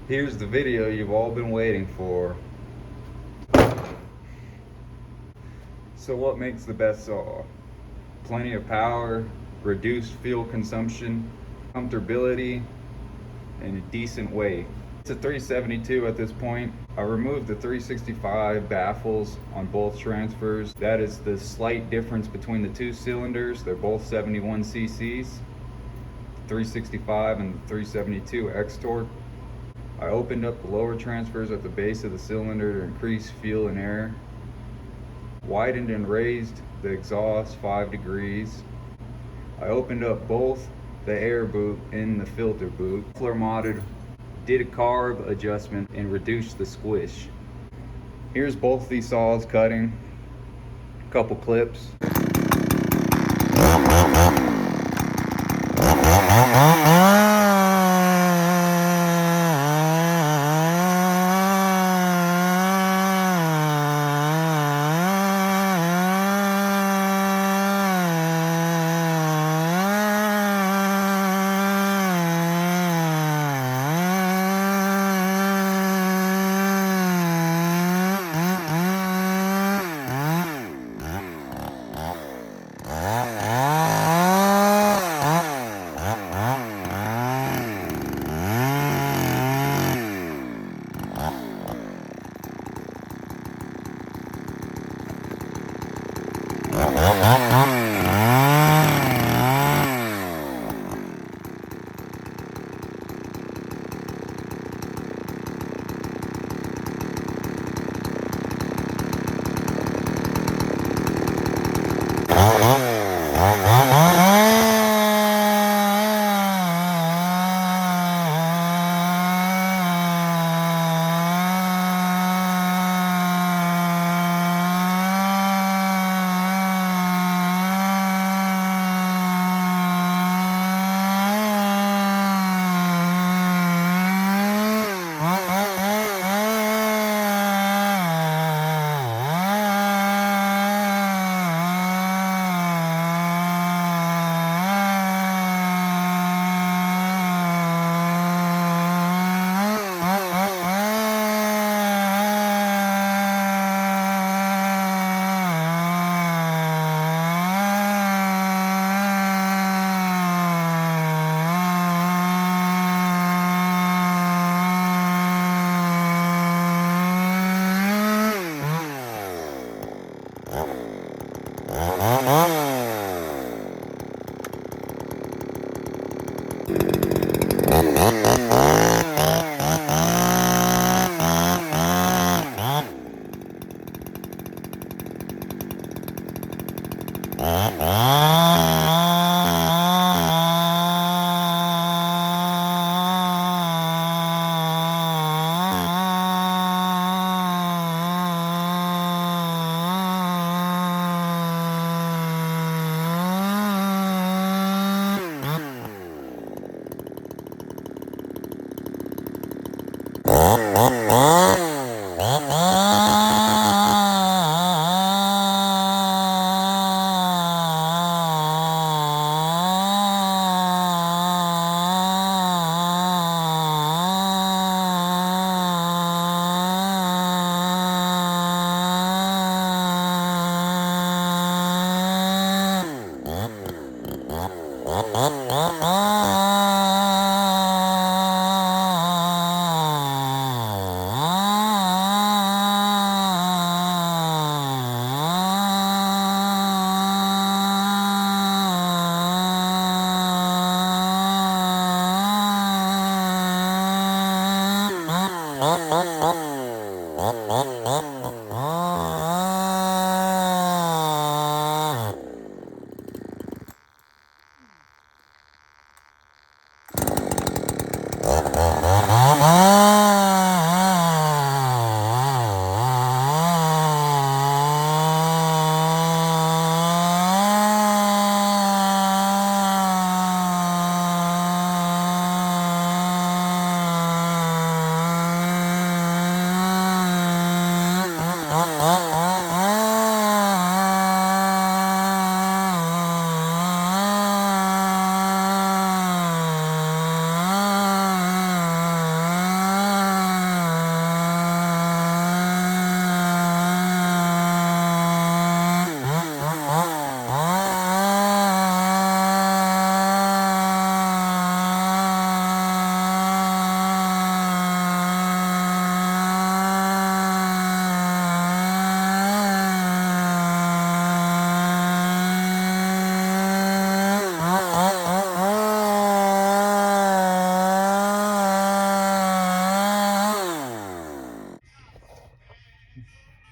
Here's the video you've all been waiting for. So what makes the best saw? Plenty of power, reduced fuel consumption, comfortability, and a decent weight. It's a 372 at this point. I removed the 365 baffles on both transfers. That is the slight difference between the two cylinders. They're both 71 cc's, 365 and the 372 xtorq. I opened up the lower transfers at the base of the cylinder to increase fuel and air. Widened and raised the exhaust 5 degrees. I opened up both the air boot and the filter boot. Floor modded, did a carb adjustment and reduced the squish. Here's both these saws cutting. A couple clips.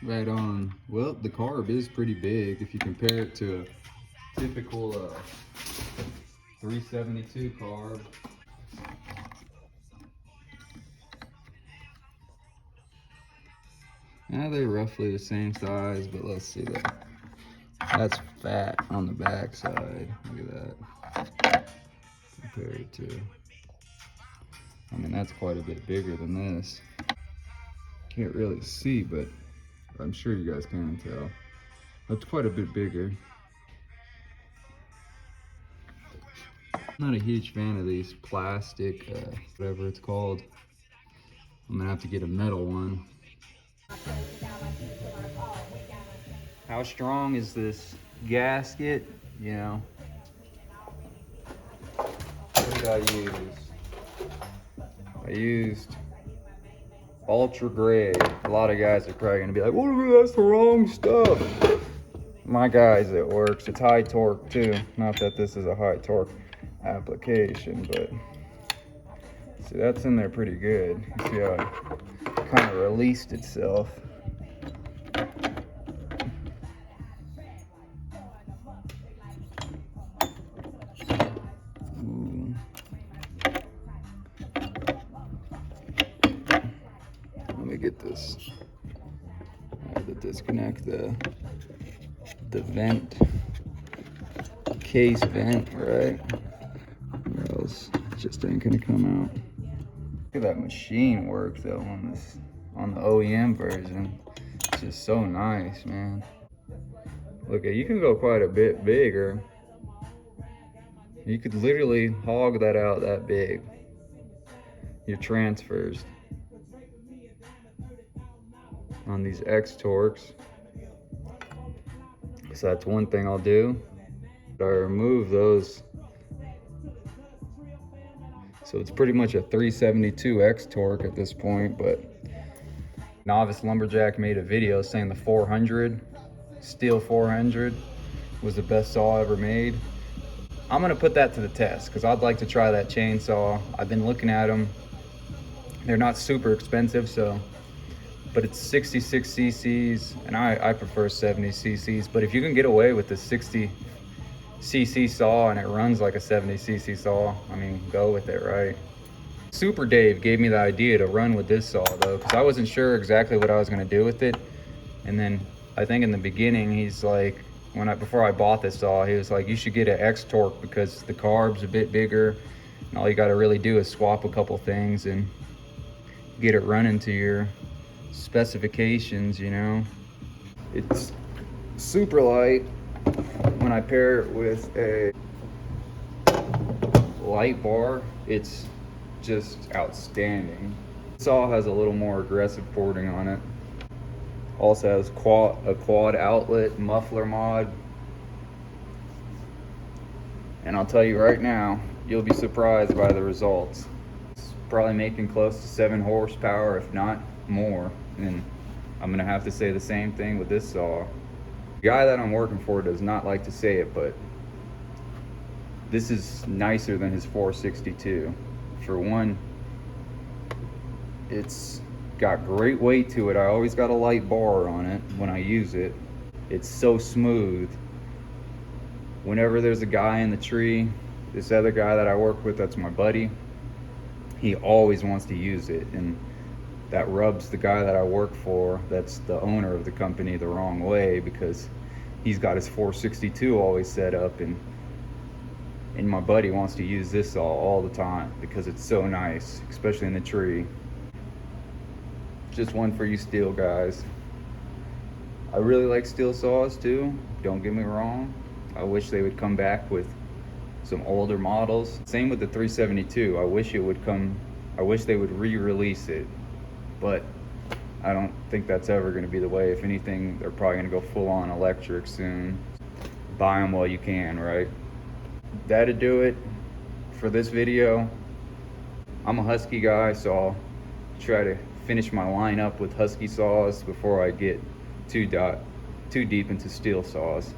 Right on. Well, the carb is pretty big if you compare it to a typical 372 carb. Yeah, they're roughly the same size, but let's see that. That's fat on the back side. Look at that. Compared to, I mean, that's quite a bit bigger than this. Can't really see, but I'm sure you guys can tell. That's quite a bit bigger. I'm not a huge fan of these plastic, whatever it's called. I'm gonna have to get a metal one. How strong is this gasket? You know, what did I use? I used ultra grade. A lot of guys are probably gonna be like, "Oh, that's the wrong stuff." My guys, it works. It's high torque too. Not that this is a high torque application, but see, that's in there pretty good. You see how it kind of released itself. Ooh. Let me get this. I have to disconnect the vent, case vent, right? Or else it just ain't gonna come out. Look at that machine work though on the OEM version. It's just so nice, man. Look, you can go quite a bit bigger. You could literally hog that out that big. Your transfers on these xtorqs. So that's one thing I'll do. I remove those. So it's pretty much a 372 xtorq at this point, but Novice Lumberjack made a video saying the 400, Steel 400 was the best saw ever made. I'm gonna put that to the test because I'd like to try that chainsaw. I've been looking at them. They're not super expensive, but it's 66 cc's and I prefer 70 cc's. But if you can get away with the 60 cc saw and it runs like a 70 cc saw, I mean, go with it, right? Super Dave gave me the idea to run with this saw though, because I wasn't sure exactly what I was gonna do with it. And then I think in the beginning, he's like, before I bought this saw, he was like, you should get an xtorq because the carb's a bit bigger and all you gotta really do is swap a couple things and get it running to your specifications, you know? It's super light when I pair it with a light bar. It's just outstanding. This saw has a little more aggressive porting on it. Also has a quad outlet muffler mod. And I'll tell you right now, you'll be surprised by the results. It's probably making close to 7 horsepower, if not more. And I'm gonna have to say the same thing with this saw. The guy that I'm working for does not like to say it, but this is nicer than his 462. For one, it's got great weight to it. I always got a light bar on it when I use it. It's so smooth. Whenever there's a guy in the tree, this other guy that I work with, that's my buddy, he always wants to use it, and that rubs the guy that I work for, that's the owner of the company, the wrong way, because he's got his 462 always set up, and my buddy wants to use this saw all the time because it's so nice, especially in the tree. Just one for you steel guys. I really like steel saws too, don't get me wrong. I wish they would come back with some older models. Same with the 372. I wish they would re-release it, but I don't think that's ever gonna be the way. If anything, they're probably gonna go full on electric soon. Buy them while you can, right? That'd do it for this video. I'm a Husky guy, so I'll try to finish my line up with Husky saws before I get too deep into steel saws.